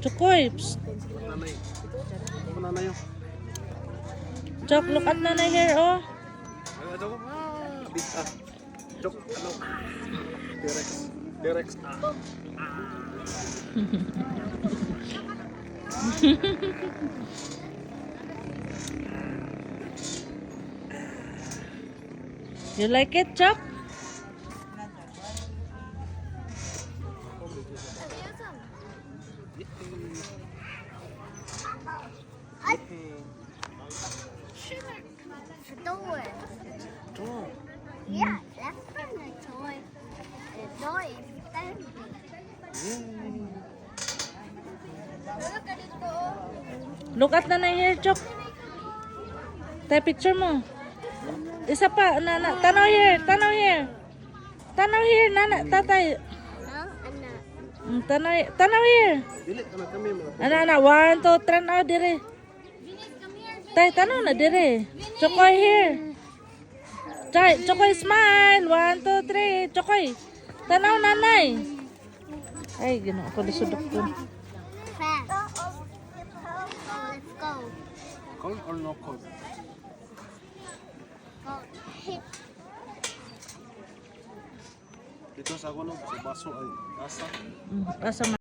Chukoy. Psst. Nanay. Ako nanay yun. Chok, look at nanay here, oh. Ano ko? Bit Chok, ano? T-Rex. T-Rex. You like it, Chok? Door. Yeah, that's from the toy. The door is standing. Look at it go. Look at nanay here, Chok. Tay picture mo. Isa pa, nana. Tanaw here, tanaw here. Tanaw here, nana, tatay. No, anak. Tanaw here. Dili, anak kami mga. Ana, 1, 2, 3, na dire. Tay, tanaw na dire. Chokoy here. Chokoy smile. 1, 2, 3. Chokoy. Tanaw nanay. Ay, gano'n ako lisudok ko. Fast. Let's go. Cold or no cold? Go. Dito sa ako no, sa baso ay asa. Asa